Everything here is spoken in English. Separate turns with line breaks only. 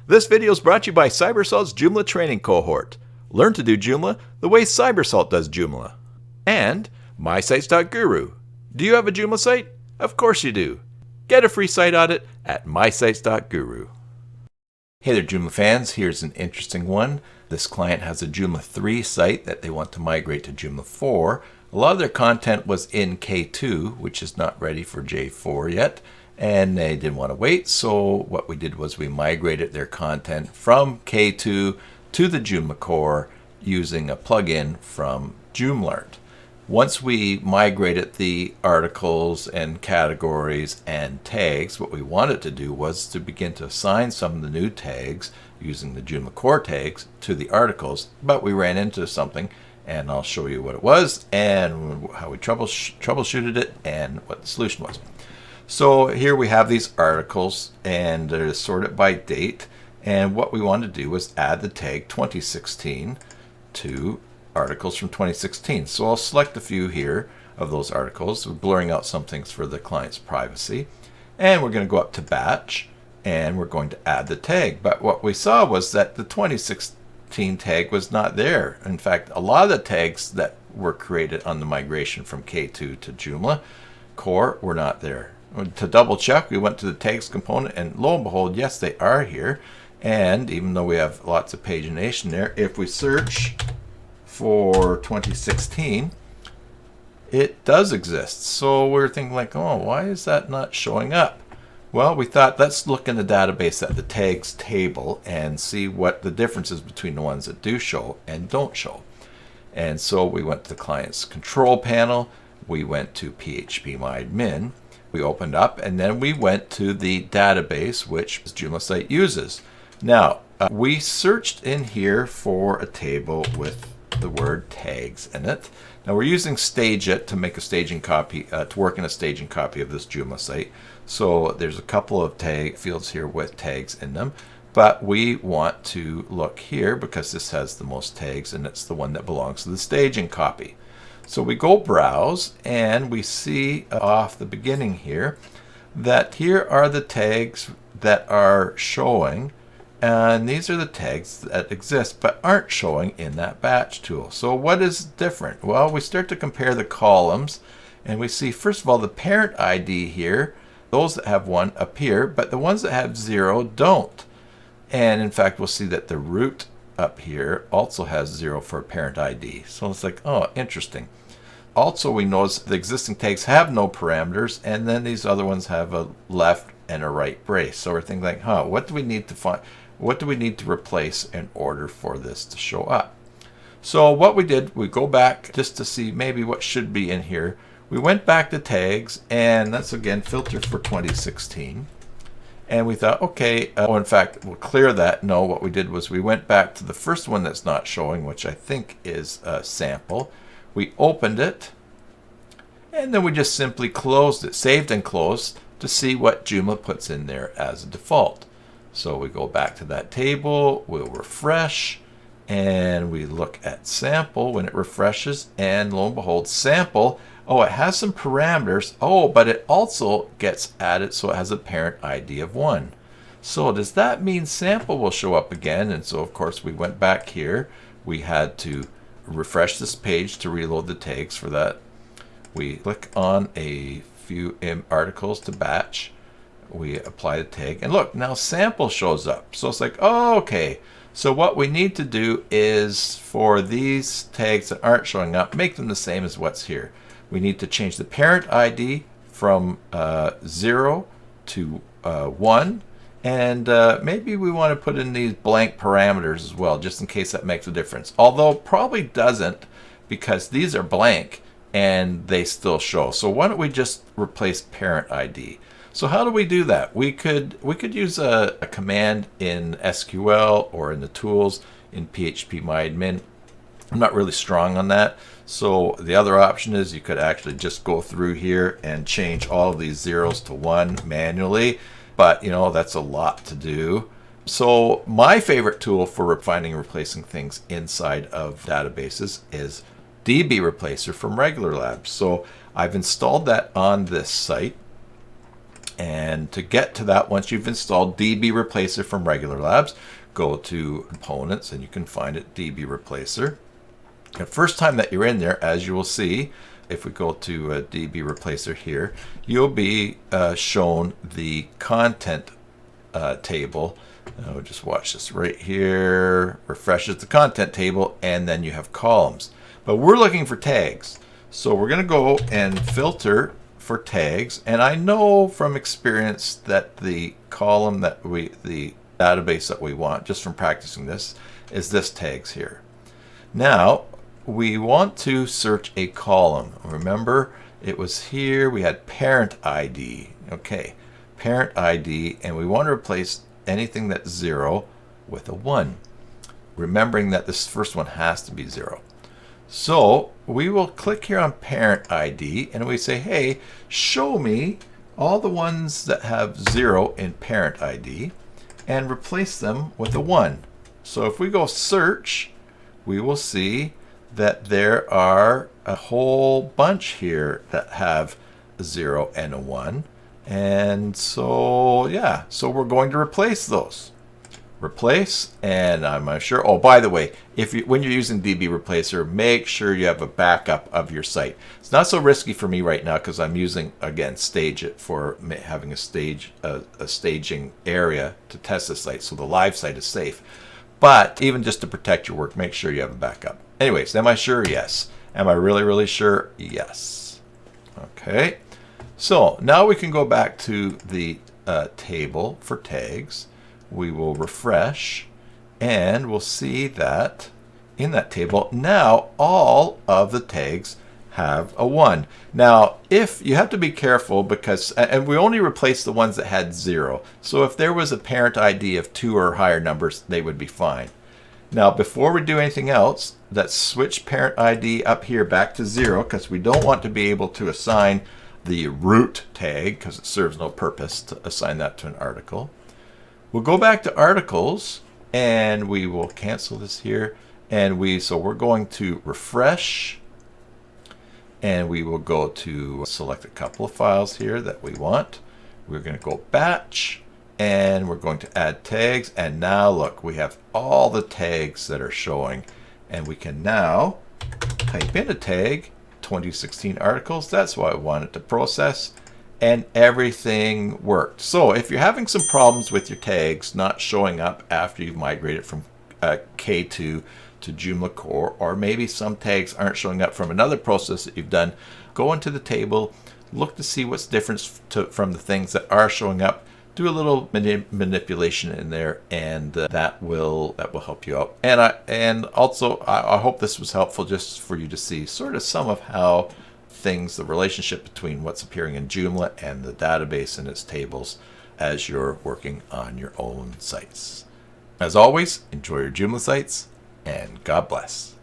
This video is brought to you by Cybersalt's Joomla training cohort. Learn to do Joomla the way Cybersalt does Joomla. And mysites.guru. Do you have a Joomla site? Of course you do. Get a free site audit at mysites.guru. Hey there, Joomla fans. Here's an interesting one. This client has a Joomla 3 site that they want to migrate to Joomla 4. A lot of their content was in K2, which is not ready for J4 yet, and they didn't want to wait. So what we did was we migrated their content from K2 to the Joomla core using a plugin from Joomla. Once we migrated the articles and categories and tags, what we wanted to do was to begin to assign some of the new tags using the Joomla core tags to the articles, but we ran into something, and I'll show you what it was and how we troubleshooted it and what the solution was. So here we have these articles, and they're sorted by date, and what we wanted to do was add the tag 2016 to articles from 2016. So I'll select a few here of those articles. We're blurring out some things for the client's privacy, and we're going to go up to batch, and we're going to add the tag. But what we saw was that the 2016 tag was not there. In fact, a lot of the tags that were created on the migration from K2 to Joomla core were not there. To double check, we went to the tags component, and lo and behold, yes, they are here. And even though we have lots of pagination there, if we search for 2016, it does exist. So we're thinking like, oh, why is that not showing up? Well, we thought, let's look in the database at the tags table and see what the difference is between the ones that do show and don't show. And so we went to the client's control panel, we went to phpMyAdmin, we opened up, and then we went to the database which Joomla site uses. Now, we searched in here for a table with the word tags in it. Now we're using StageIt to make a staging copy, to work in a staging copy of this Joomla site. So there's a couple of tag fields here with tags in them, but we want to look here because this has the most tags and it's the one that belongs to the staging copy. So we go browse and we see off the beginning here that here are the tags that are showing. And these are the tags that exist but aren't showing in that batch tool. So what is different? Well, we start to compare the columns, and we see, first of all, the parent ID here, those that have 1 appear, but the ones that have 0 don't. And in fact, we'll see that the root up here also has 0 for a parent ID. So it's like, oh, interesting. Also, we notice the existing tags have no parameters, and then these other ones have a left and a right brace. So we're thinking like, what do we need to find? What do we need to replace in order for this to show up? So what we did, we go back just to see maybe what should be in here. We went back to tags, and let's again filter for 2016. And we thought, okay, in fact, we'll clear that. No, what we did was we went back to the first one that's not showing, which I think is a sample. We opened it, and then we just simply closed it, saved and closed, to see what Joomla puts in there as a default. So we go back to that table, we'll refresh, and we look at sample when it refreshes, and lo and behold, sample, oh, it has some parameters, oh, but it also gets added, so it has a parent ID of 1. So does that mean sample will show up again? And so of course we went back here, we had to refresh this page to reload the tags for that. We click on a few articles to batch. We apply the tag, and look, now sample shows up. So it's like, oh, okay. So what we need to do is for these tags that aren't showing up, make them the same as what's here. We need to change the parent ID from 0 to 1, and maybe we want to put in these blank parameters as well, just in case that makes a difference. Although probably doesn't, because these are blank and they still show. So why don't we just replace parent ID? So how do we do that? We could use a command in SQL or in the tools in phpMyAdmin. I'm not really strong on that. So the other option is you could actually just go through here and change all of these zeros to 1 manually. But, you know, that's a lot to do. So my favorite tool for finding and replacing things inside of databases is DB Replacer from Regular Labs. So I've installed that on this site. And to get to that, once you've installed DB Replacer from Regular Labs, go to Components and you can find it, DB Replacer. The first time that you're in there, as you will see, if we go to DB Replacer here, you'll be shown the content table. We'll just watch this right here. Refreshes the content table, and then you have columns. But we're looking for tags. So we're going to go and filter for tags. And I know from experience that the column that the database that we want, just from practicing this, is this tags here. Now, we want to search a column. Remember, it was here, we had parent ID. Okay, parent ID, and we want to replace anything that's 0 with a 1. Remembering that this first one has to be 0. So we will click here on parent ID and we say, hey, show me all the ones that have 0 in parent ID and replace them with a 1. So if we go search, we will see that there are a whole bunch here that have a 0 and a 1. And so, yeah, so we're going to replace those. Replace, and I'm sure, oh, by the way, when you're using DB Replacer, make sure you have a backup of your site. It's not so risky for me right now because I'm using, again, Stage It for having a staging area to test the site, so the live site is safe. But even just to protect your work, make sure you have a backup. Anyways, am I sure? Yes. Am I really, really sure? Yes. Okay. So now we can go back to the table for tags. We will refresh and we'll see that in that table now all of the tags have a 1. Now if you have to be careful because, and we only replaced the ones that had 0, so if there was a parent ID of 2 or higher numbers, they would be fine. Now before we do anything else, let's switch parent ID up here back to 0 because we don't want to be able to assign the root tag because it serves no purpose to assign that to an article. We'll go back to articles and we will cancel this here, and so we're going to refresh and we will go to select a couple of files here that we want. We're going to go batch and we're going to add tags, and now look, we have all the tags that are showing, and we can now type in a tag 2016 articles. That's what I wanted to process, and everything worked. So if you're having some problems with your tags not showing up after you've migrated from K2 to Joomla Core, or maybe some tags aren't showing up from another process that you've done, go into the table, look to see what's different from the things that are showing up, do a little manipulation in there, and that will help you out. And also I hope this was helpful just for you to see sort of some of how the relationship between what's appearing in Joomla and the database and its tables as you're working on your own sites. As always, enjoy your Joomla sites, and God bless.